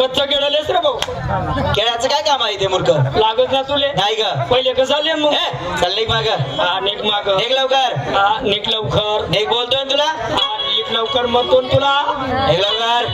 कच्चा केळालेस रे भाऊ. केळाचं काय काम आहे ते मूर्ख लागत ना तुले नाही का पहिले कसं आले मग चल निघ माग निघ माग निघ लवकर निघ लवकर निघ बोलतोय ना तुला निघ लवकर म्हणतो ना तुला निघ लवकर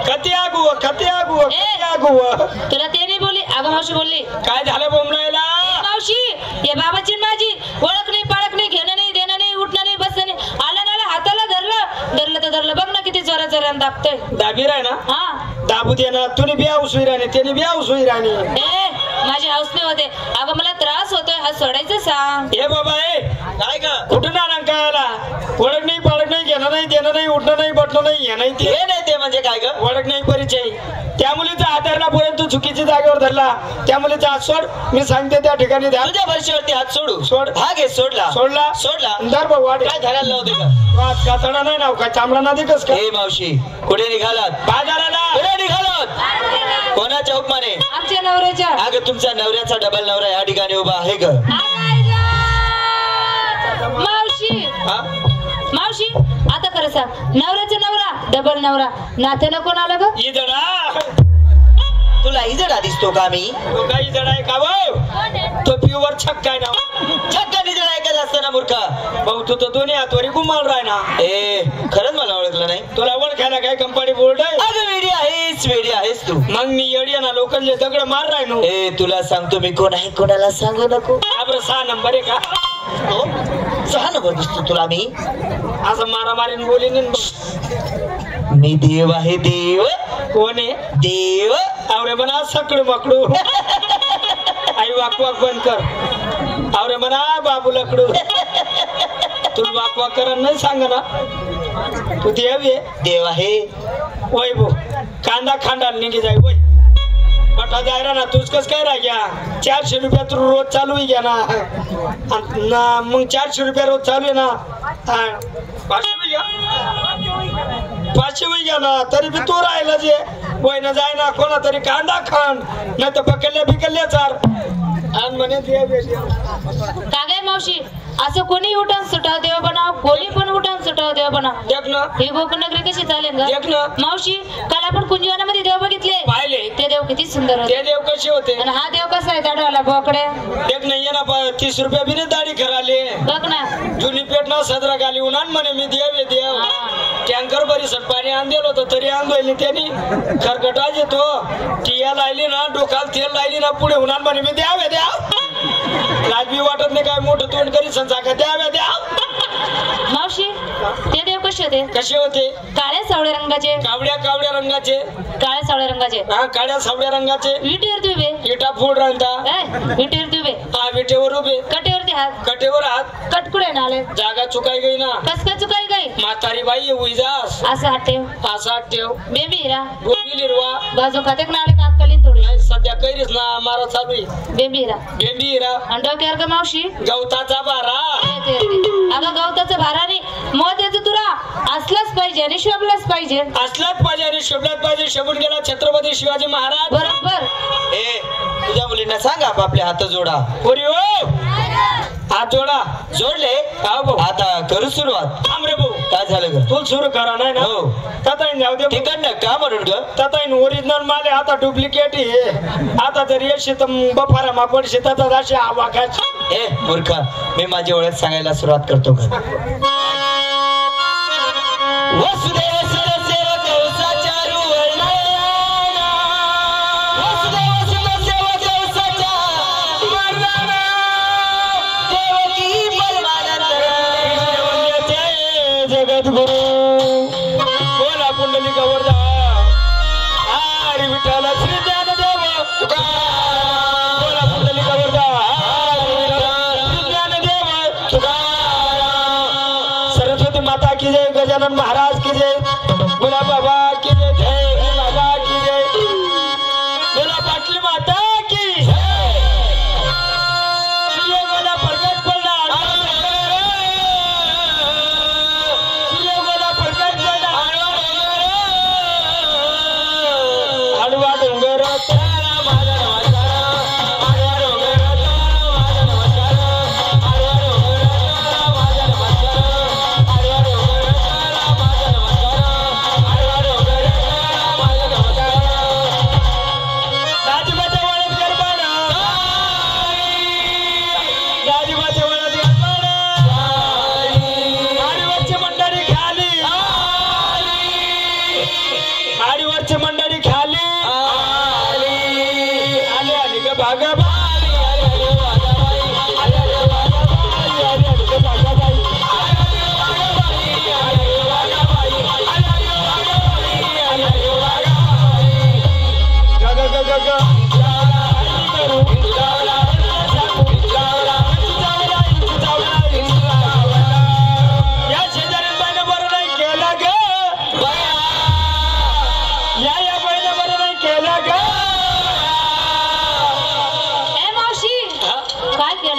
कती आगू तुला ते नाही बोलली अगं मावशी बोलली काय झालं बोंबलायला मावशी ये बाबाची माझी ओळख नाही पाळख नाही घेणं नाही देणं नाही उठणं नाही बसणं नाही आलं ना हाताला धरलं तर धरलं बघ ना किती जोरा जोरानं दाबतोय दाबी राय ना हा दाबू दे ना तुने बिया उसवी राणी त्याने बिया उसवी राणी माझे हाऊस नाही होते अगं मला त्रास होतोय हा सोडायचं सांग हे बाबा काय ग कुठून आला काय आला ओळख नाही पाळख नाही घेणं नाही देणं नाही उठणं नाही बटणं नाही हे नाही हे नाही ते म्हणजे काय ग ओळख नाही परिचय त्या मुलीचा हात धरला पर्यंत तू चुकीच्या जागेवर धरला त्या मुलीचा हात सोड मी सांगते त्या ठिकाणी द्या तुझ्या भरशीवरती हात सोडू सोड हा घे सोडला सोडला दर भाऊ वाट काय धरायला लावते का वाट कातडा नाही नाव काय चांबडा ना दिकस का हे मावशी कुठे निघालात बाजाराला कुठे निघालात कोणाच्या हुकमाने आमच्या नवऱ्याच्या अगं तुमच्या नवऱ्याचा डबल नवरा या ठिकाणी उभा आहे ग मावशी आता खरं सांग नवऱ्याचा नवरा डबल नवरा नात्यानं कोण आलं ग इजडा तुला इजडा दिसतो का मी तो काय इजडा आहे का भाऊ तो प्युअर छक्का आहे ना छक्का इजडा आहे का असतं ना मूर्खा भाऊ तू तर दोन्ही हातवरी गुमाल राय ना खरंच मला ओळखलं नाही तुला ओळखायला काय कंपनी बोर्ड आहे अगं वेडी आहेस तू मग मी येडी ना लोकांचे दगड मार राय नो तुला सांगतो मी कोण आहे कोणाला सांगू नको आपलं 6 नंबर आहे का 6 नंबर दिसतो तुला मी असं मारामारीन बोलीन मी देव आहे देव कोण आहे देव आवरे म्हणा सकड मकडू आई वाक वाक बंद कर आवरे म्हणा बाबू लकडू तुला वाक वाक करा नाही सांग ना तू देव आहे देव आहे वय भो कांदा खांडाला निघी जाय वय बटा जायरा ना तूच कस काय राह गया 400 रुपया तू रोज चालू घ्या ना मग 400 रुपया रोज चालू आहे ना 500 घ्या ना तरी बी तू राहिला जे वय ना जाय ना कोणा तरी कांदा खांड नाही तर बिकल्ल्या चार आणि म्हणे काय मावशी असं कोणी उठान सुटाव देव बनाव कोणी पण उठान सुटाव देव बनाव देख ना ही गोकुळनगरी कशी चालेल ग देख ना मावशी काल आपण कुंजवनामध्ये देव बघितले पाहिले ते देव किती सुंदर होते ते देव कसे होते आणि हा देव कसा आहे दाढवाला बोकडे देख नाही ना 30 रुपया बी दाढी कराले बघ ना जुनी पेट ना सदरा गाली उन्हान म्हणे मी देव आहे देव टँकर बरी सट पाणी आणलेल होतं तरी आणलोय त्यांनी खरकटाच येतो टिया लायली ना डोकाल तेल लायली ना पुढे उन्हान म्हणे मी देव आहे देव लाजबी वाटत नाही काय मोठं तोंड करी संसाका द्याव्या द्या मावशी ते देव कसे होते काळ्या सावळ्या रंगाचे कावड्या रंगाचे काळ्या सावळ्या रंगाचे काळ्या सावळ्या रंगाचे विटेवर उभे इटा फूड राहता विटेवर उभे विटेवर उभे कटेवरती हात कटेवर हात कटकुडे नाले जागा चुकाई गई ना कस काय चुकाई गई म्हातारी बाई उईजास असं हाटेव बेबी हिरा गोबी लिरवा बाजू खाते नाले कापकालीन थोडी सध्या कैरीस ना मारा चालू आहे बेबी हिरा आणि डोक्यावर का मावशी गवताचा भारा अगं गवताचा भारा नाही मोत्याचं तुरा असलाच पाहिजे आणि शोभलाच पाहिजे आणि शोभलाच पाहिजे शोभून गेला छत्रपती शिवाजी महाराज बरोबर तुझ्या मुलींना सांगा आपल्या हात जोडा पोरी हो हात जोडा जोडले आता करू सुरुवात थांब रे भाऊ काय झालं ग तू सुरू करा नाही ना हो ताताईन जाऊ दे तिकडनं का म्हणून ग ताताईन ओरिजिनल माले आता डुप्लिकेट आहे आता जर येशी तर बफारा मापड शेतात अशी आवाकाची मूर्खा मी माझी ओळख सांगायला सुरुवात करतो ग वसुदेव जगद्गुरु बोला पुंडलिकावर जा हरी विठ्ठल श्री ज्ञानदेव बोला पुंडलिकावर जा श्री ज्ञानदेव सरस्वती माता की जय गजानन महाराज की जय बोला बाबा की जय जय बाबा की जय बोला पाटली माता की बोला प्रगट पडला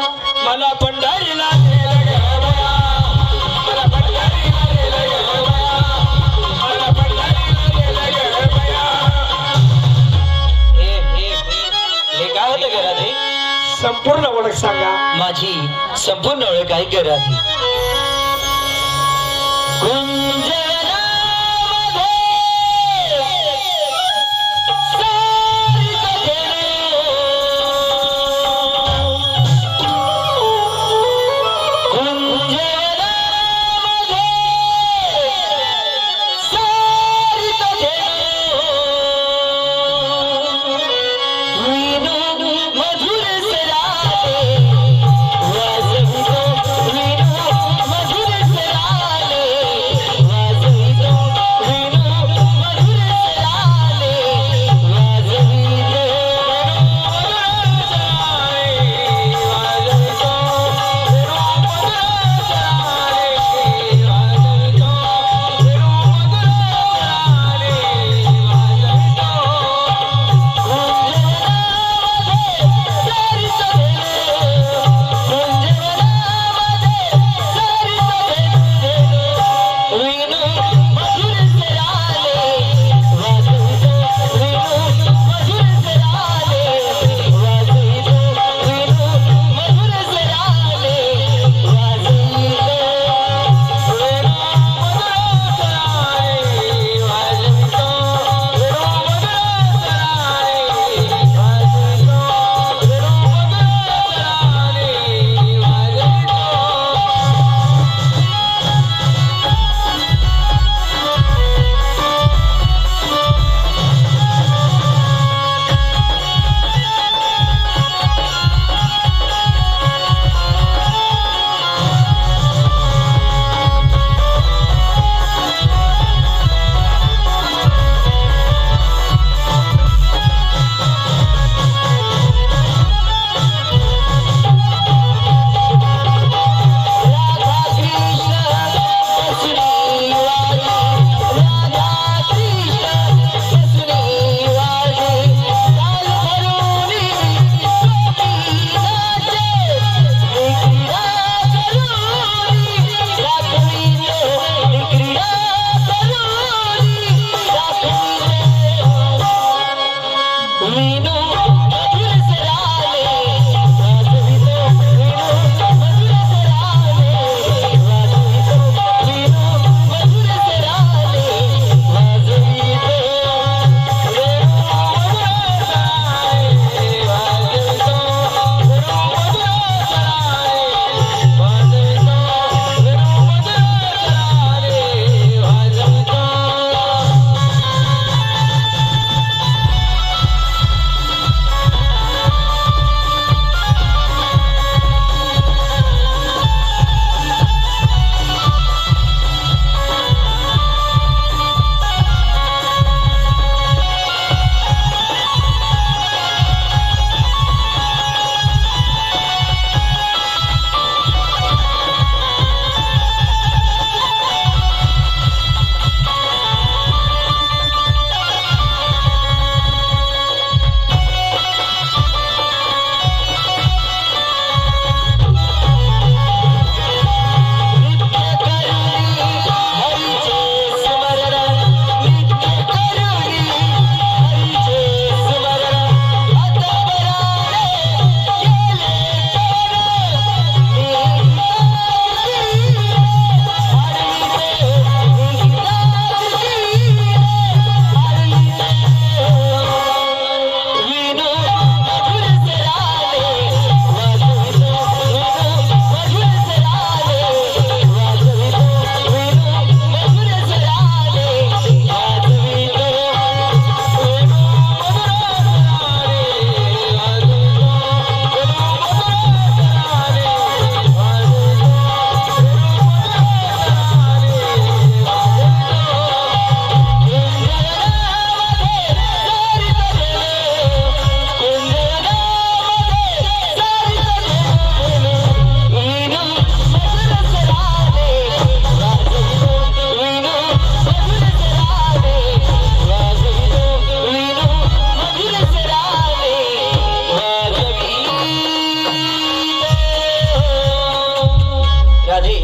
मला पंढरीला नेलं ग बया, मला पंढरीला नेलं ग बया, मला पंढरीला नेलं ग बया. हे काय होतं घरात? संपूर्ण ओळख सांगा. माझी संपूर्ण ओळख आहे घरात.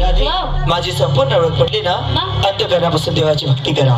राधे हो. माझी संपूर्ण ओळख पडली ना हा. अंतःकरणापासून देवाची भक्ती करा.